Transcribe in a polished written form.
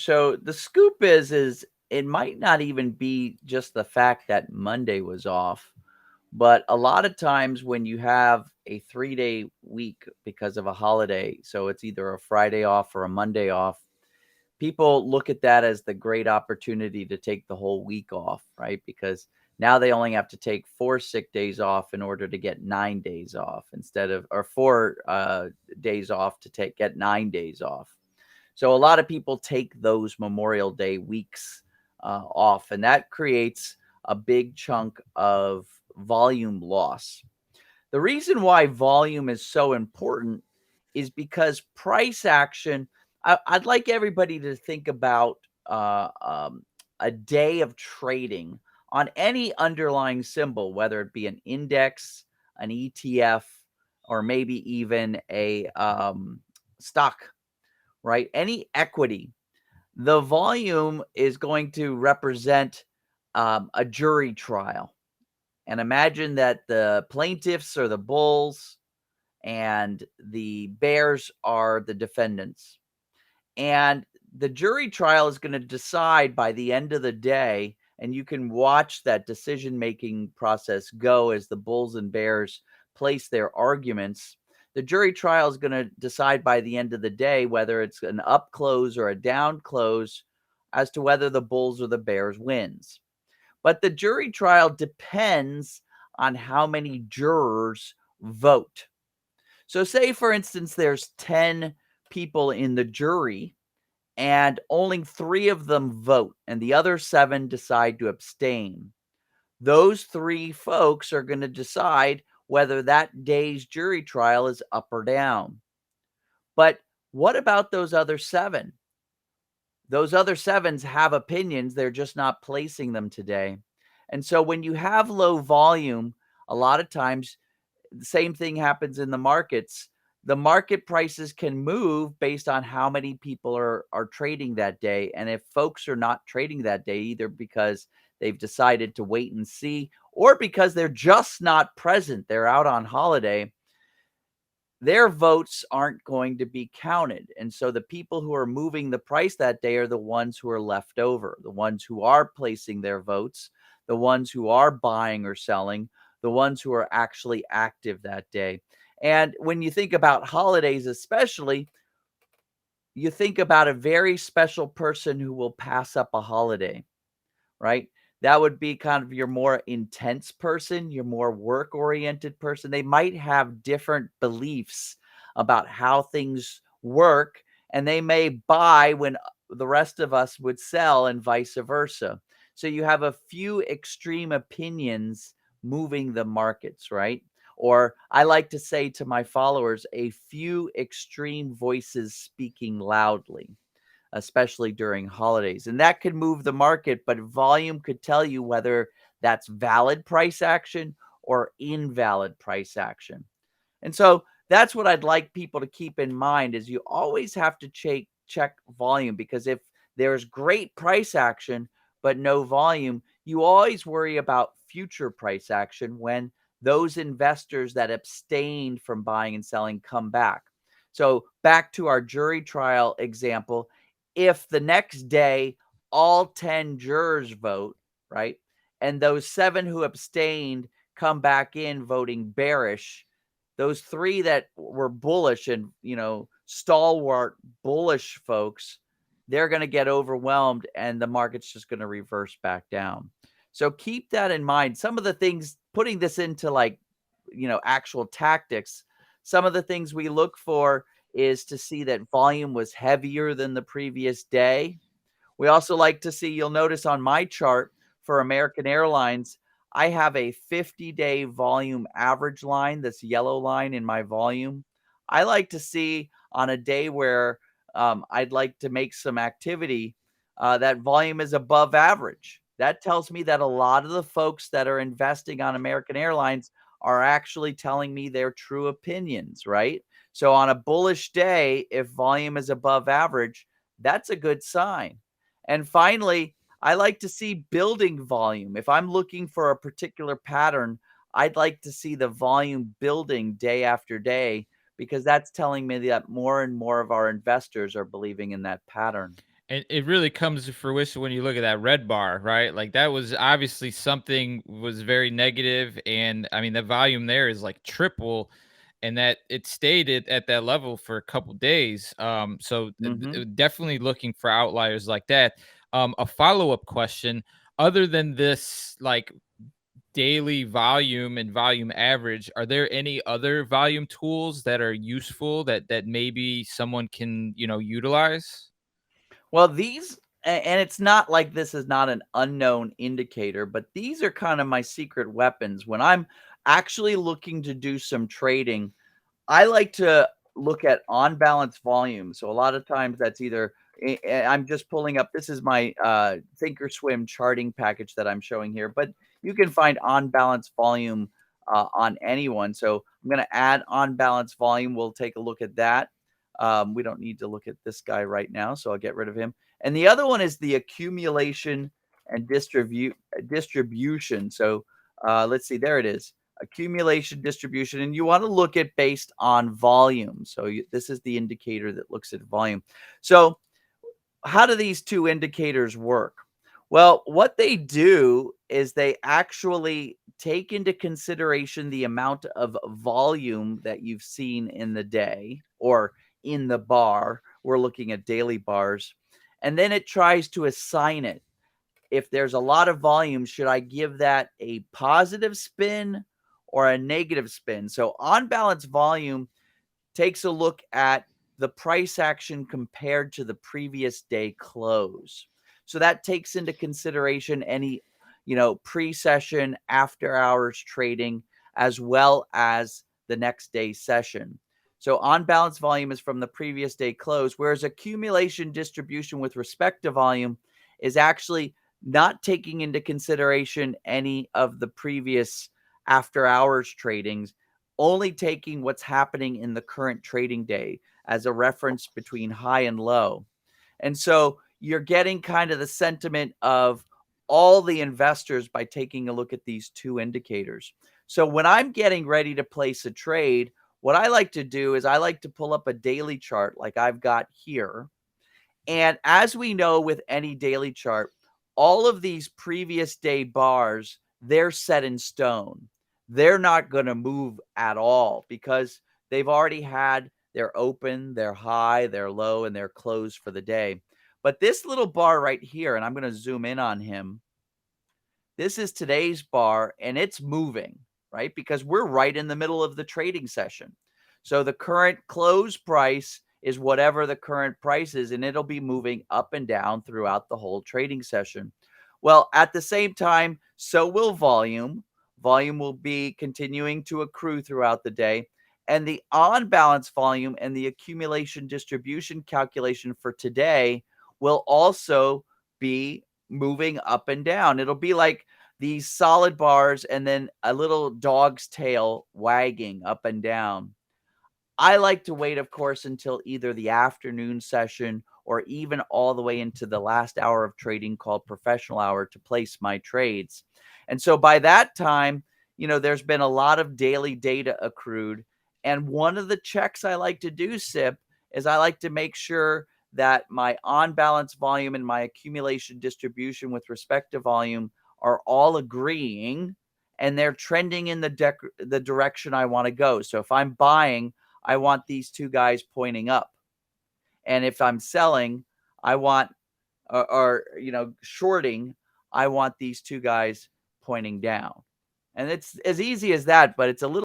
So the scoop is it might not even be just the fact that Monday was off, but a lot of times when you have a 3-day week because of a holiday, so it's either a Friday off or a Monday off, people look at that as the great opportunity to take the whole week off, right? Because now they only have to take 4 sick days off in order to get 9 days off instead of or 4 days off to get 9 days off. So a lot of people take those Memorial Day weeks off, and that creates a big chunk of volume loss. The reason why volume is so important is because price action. I'd like everybody to think about a day of trading on any underlying symbol, whether it be an index, an ETF, or maybe even a stock, right? Any equity. The volume is going to represent a jury trial. And imagine that the plaintiffs are the bulls and the bears are the defendants. And the jury trial is going to decide by the end of the day, and you can watch that decision making process go as the bulls and bears place their arguments. The jury trial is going to decide by the end of the day whether it's an up close or a down close as to whether the bulls or the bears wins. But the jury trial depends on how many jurors vote. So, say for instance, there's 10 people in the jury and only 3 of them vote, and the other 7 decide to abstain. Those 3 folks are going to decide whether that day's jury trial is up or down. But what about those other 7? Those other 7s have opinions, they're just not placing them today. And so when you have low volume, a lot of times the same thing happens in the markets. The market prices can move based on how many people are trading that day. And if folks are not trading that day, either because they've decided to wait and see, or because they're just not present, they're out on holiday, their votes aren't going to be counted. And so the people who are moving the price that day are the ones who are left over, the ones who are placing their votes, the ones who are buying or selling, the ones who are actually active that day. And when you think about holidays, especially, you think about a very special person who will pass up a holiday, right? That would be kind of your more intense person, your more work-oriented person. They might have different beliefs about how things work, and they may buy when the rest of us would sell and vice versa. So you have a few extreme opinions moving the markets, right? Or I like to say to my followers, a few extreme voices speaking loudly, especially during holidays. And that could move the market, but volume could tell you whether that's valid price action or invalid price action. And so that's what I'd like people to keep in mind is you always have to check volume, because if there's great price action but no volume, you always worry about future price action when those investors that abstained from buying and selling come back. So back to our jury trial example, if the next day all 10 jurors vote, right, and those 7 who abstained come back in voting bearish, those 3 that were bullish and, stalwart bullish folks, they're going to get overwhelmed and the market's just going to reverse back down. So keep that in mind. Some of the things, putting this into like, actual tactics, some of the things we look for is to see that volume was heavier than the previous day. We also like to see, you'll notice on my chart for American Airlines, I have a 50-day volume average line, this yellow line in my volume. I like to see on a day where I'd like to make some activity, that volume is above average. That tells me that a lot of the folks that are investing on American Airlines are actually telling me their true opinions, right? So on a bullish day, if volume is above average, that's a good sign. And finally, I like to see building volume. If I'm looking for a particular pattern, I'd like to see the volume building day after day, because that's telling me that more and more of our investors are believing in that pattern. And it really comes to fruition when you look at that red bar, right? Like that was obviously something was very negative, and I mean the volume there is like triple, and that it stayed at that level for a couple days. Hmm. Definitely looking for outliers like that. A follow up question: other than this, like daily volume and volume average, are there any other volume tools that are useful that maybe someone can utilize? Well, and it's not like this is not an unknown indicator, but these are kind of my secret weapons. When I'm actually looking to do some trading, I like to look at on balance volume. So a lot of times that's either I'm just pulling up. This is my Thinkorswim charting package that I'm showing here, but you can find on balance volume on anyone. So I'm going to add on balance volume. We'll take a look at that. We don't need to look at this guy right now, so I'll get rid of him. And the other one is the accumulation and distribution. So let's see, there it is, accumulation distribution, and you want to look at based on volume. So this is the indicator that looks at volume. So how do these two indicators work? Well, what they do is they actually take into consideration the amount of volume that you've seen in the day or in the bar. We're looking at daily bars. And then it tries to assign it. If there's a lot of volume, should I give that a positive spin or a negative spin? So on balance volume takes a look at the price action compared to the previous day close. So that takes into consideration any, pre-session, after hours trading, as well as the next day's session. So on balance volume is from the previous day close, whereas accumulation distribution with respect to volume is actually not taking into consideration any of the previous after hours tradings, only taking what's happening in the current trading day as a reference between high and low. And so you're getting kind of the sentiment of all the investors by taking a look at these two indicators. So when I'm getting ready to place a trade, what I like to do is I like to pull up a daily chart like I've got here. And as we know with any daily chart, all of these previous day bars, they're set in stone. They're not going to move at all because they've already had their open, their high, their low, and their close for the day. But this little bar right here, and I'm going to zoom in on him. This is today's bar and it's moving, right? Because we're right in the middle of the trading session. So the current close price is whatever the current price is, and it'll be moving up and down throughout the whole trading session. Well, at the same time, so will volume. Volume will be continuing to accrue throughout the day. And the on balance volume and the accumulation distribution calculation for today will also be moving up and down. It'll be like these solid bars and then a little dog's tail wagging up and down. I like to wait, of course, until either the afternoon session or even all the way into the last hour of trading called professional hour to place my trades. And so by that time, there's been a lot of daily data accrued. And one of the checks I like to do, SIP, is I like to make sure that my on balance volume and my accumulation distribution with respect to volume are all agreeing and they're trending in the direction I want to go. So if I'm buying, I want these two guys pointing up. And if I'm selling, I want, or shorting, I want these two guys pointing down. And it's as easy as that, but it's a little